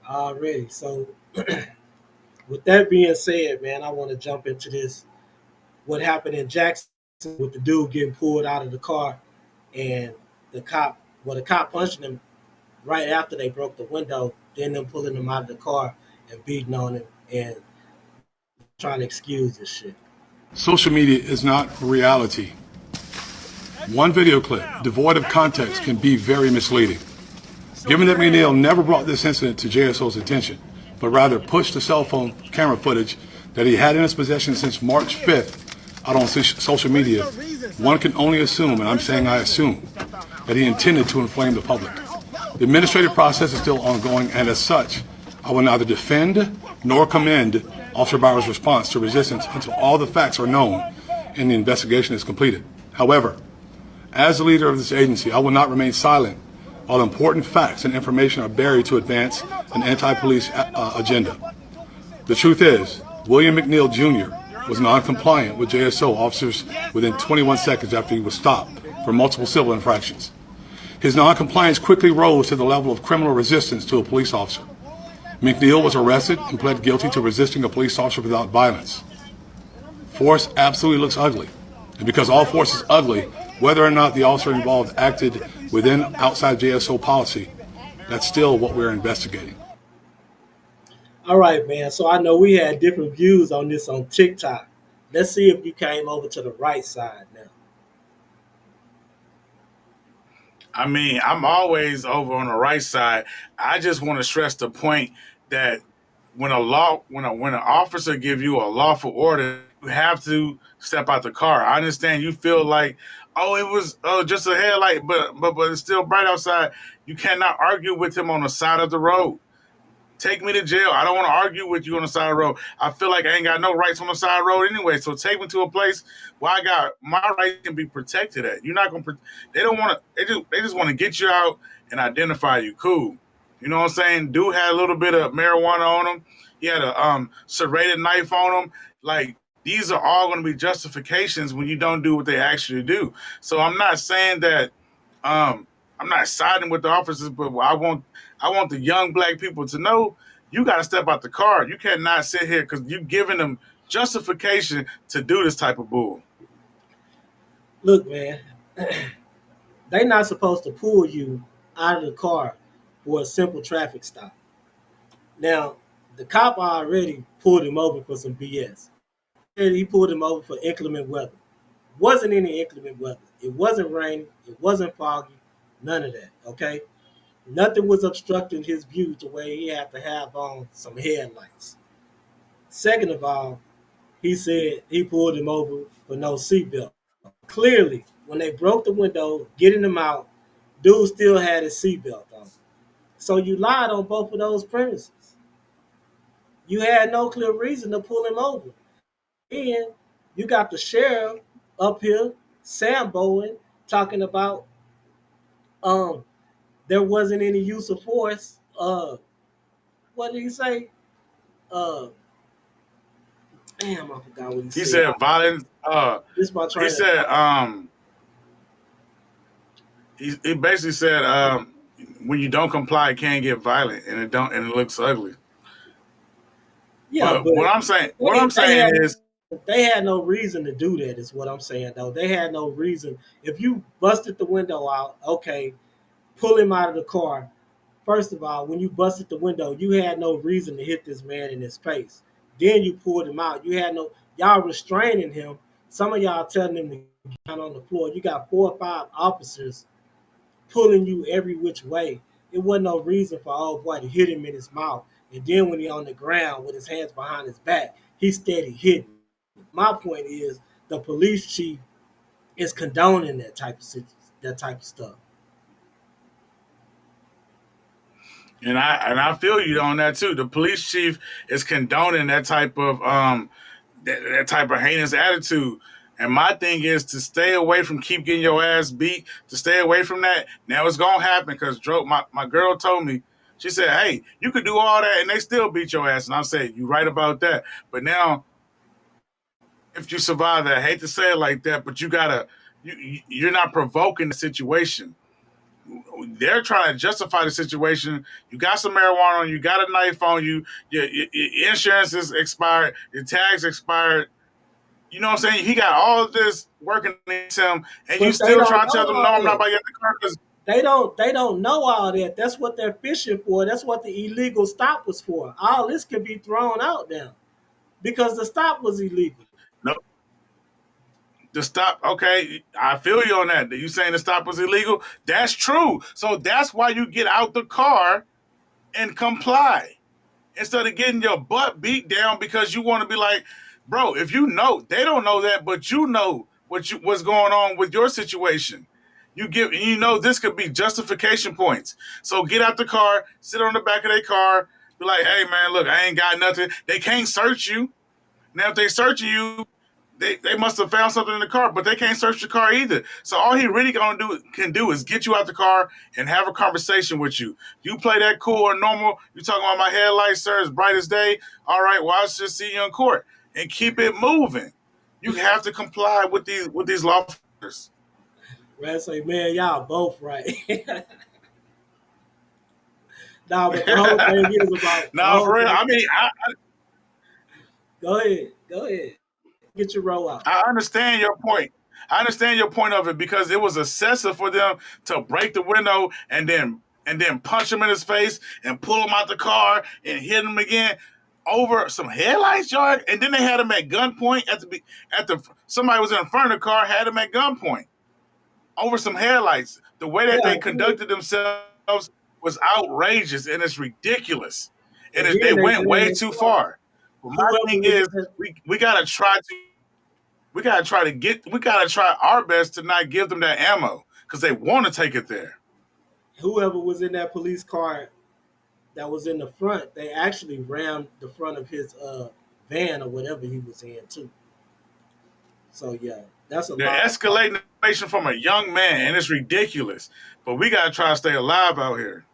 already. So, with that being said, man, I want to jump into this. What happened in Jackson with the dude getting pulled out of the car and the cop, well, the cop punched him right after they broke the window, then them pulling him out of the car and beating on him and trying to excuse this shit. Social media is not reality. One video clip, devoid of context, can be very misleading. Given that McNeil never brought this incident to JSO's attention, but rather pushed the cell phone camera footage that he had in his possession since March 5th out on social media, one can only assume, and I'm saying I assume, that he intended to inflame the public. The administrative process is still ongoing, and as such, I will neither defend nor commend Officer Bauer's response to resistance until all the facts are known and the investigation is completed. However, as the leader of this agency, I will not remain silent while important facts and information are buried to advance an anti-police agenda. The truth is, William McNeil Jr. was non-compliant with JSO officers within 21 seconds after he was stopped for multiple civil infractions. His non-compliance quickly rose to the level of criminal resistance to a police officer. McNeil was arrested and pled guilty to resisting a police officer without violence. Force absolutely looks ugly. And because all force is ugly, whether or not the officer involved acted within outside JSO policy, that's still what we're investigating. All right, man. So I know we had different views on this on TikTok. Let's see if you came over to the right side now. I mean, I'm always over on the right side. I just want to stress the point that when an officer give you a lawful order, you have to step out the car. I understand you feel like, oh, it was just a headlight, but it's still bright outside. You cannot argue with him on the side of the road. Take me to jail. I don't want to argue with you on the side of the road. I feel like I ain't got no rights on the side of the road anyway. So take me to a place where I got my rights can be protected at. You're not gonna. They don't want to. They just want to get you out and identify you. Cool. You know what I'm saying? Dude had a little bit of marijuana on him. He had a serrated knife on him. Like, these are all going to be justifications when you don't do what they actually do. So I'm not saying that. I'm not siding with the officers, but I want the young black people to know you got to step out the car. You cannot sit here because you're giving them justification to do this type of bull. Look, man, they not supposed to pull you out of the car for a simple traffic stop. Now, the cop already pulled him over for some BS. And he pulled him over for inclement weather. Wasn't any inclement weather. It wasn't raining. It wasn't foggy. None of that. Okay. Nothing was obstructing his view to where he had to have on some headlights. Second of all, he said he pulled him over for no seatbelt. Clearly, when they broke the window, getting him out, dude still had his seatbelt on. So you lied on both of those premises. You had no clear reason to pull him over. And you got the sheriff up here, Sam Bowen, talking about um there wasn't any use of force. What did he say? Uh Damn, I forgot what he He said. said violence. This my He train. said he basically said when you don't comply, it can get violent and it looks ugly. Yeah, But but what I'm saying is they had no reason to do that, is what I'm saying though. They had no reason. If you busted the window out, okay, pull him out of the car. First of all, when you busted the window, you had no reason to hit this man in his face. Then you pulled him out. You had no, y'all restraining him. Some of y'all telling him to get down on the floor. You got 4 or 5 officers pulling you every which way. It wasn't no reason for old boy to hit him in his mouth. And then when he on the ground with his hands behind his back, he steady hitting. My point is the police chief is condoning that type of stuff. and I feel you on that too. The police chief is condoning that type of that type of heinous attitude. And my thing is to stay away from keep getting your ass beat, to stay away from that. Now it's gonna happen because my girl told me, she said, hey, you could do all that and they still beat your ass. And I said, you right about that. But now if you survive that, I hate to say it like that, but you're not provoking the situation. they're trying to justify the situation. You got some marijuana on you, got a knife on you, your insurance is expired, your tags expired. You know what I'm saying? He got all of this working against him, and you But they still don't trying to know tell them, all no, I'm not that. about to get the car because They don't know all that. That's what they're fishing for. That's what the illegal stop was for. All this could be thrown out now because the stop was illegal. no, the stop. Okay, I feel you on that. You saying the stop was illegal? That's true. So that's why you get out the car and comply instead of getting your butt beat down because you want to be like, bro, if you know, they don't know that, but you know what's going on with your situation. You know this could be justification points. So get out the car, sit on the back of their car, be like, hey man, look, I ain't got nothing. They can't search you. Now if they searching you, they must have found something in the car, but they can't search the car either. So all he really can do is get you out the car and have a conversation with you. You play that cool or normal. You talking about my headlights, sir, it's bright as day. All right, well, I should see you in court and keep it moving. You have to comply with these law enforcers. Right? Say, man, y'all both right. Nah, but the whole thing is about the No, whole for real. thing. I mean, Go ahead, get your roll out. I understand your point. I understand your point of it because it was excessive for them to break the window and then punch him in his face and pull him out the car and hit him again over some headlights, y'all. And then they had him at gunpoint at the somebody was in front of the car, had him at gunpoint over some headlights. The way that Yeah, they conducted themselves was outrageous and it's ridiculous. and They then they went way said too far. But my whoever thing was in is, that, we gotta try to we gotta try our best to not give them that ammo because they want to take it there. whoever was in that police car that was in the front, they actually rammed the front of his van or whatever he was in too. So yeah, that's a They're lot. escalating the situation from a young man, and it's ridiculous. But we gotta try to stay alive out here.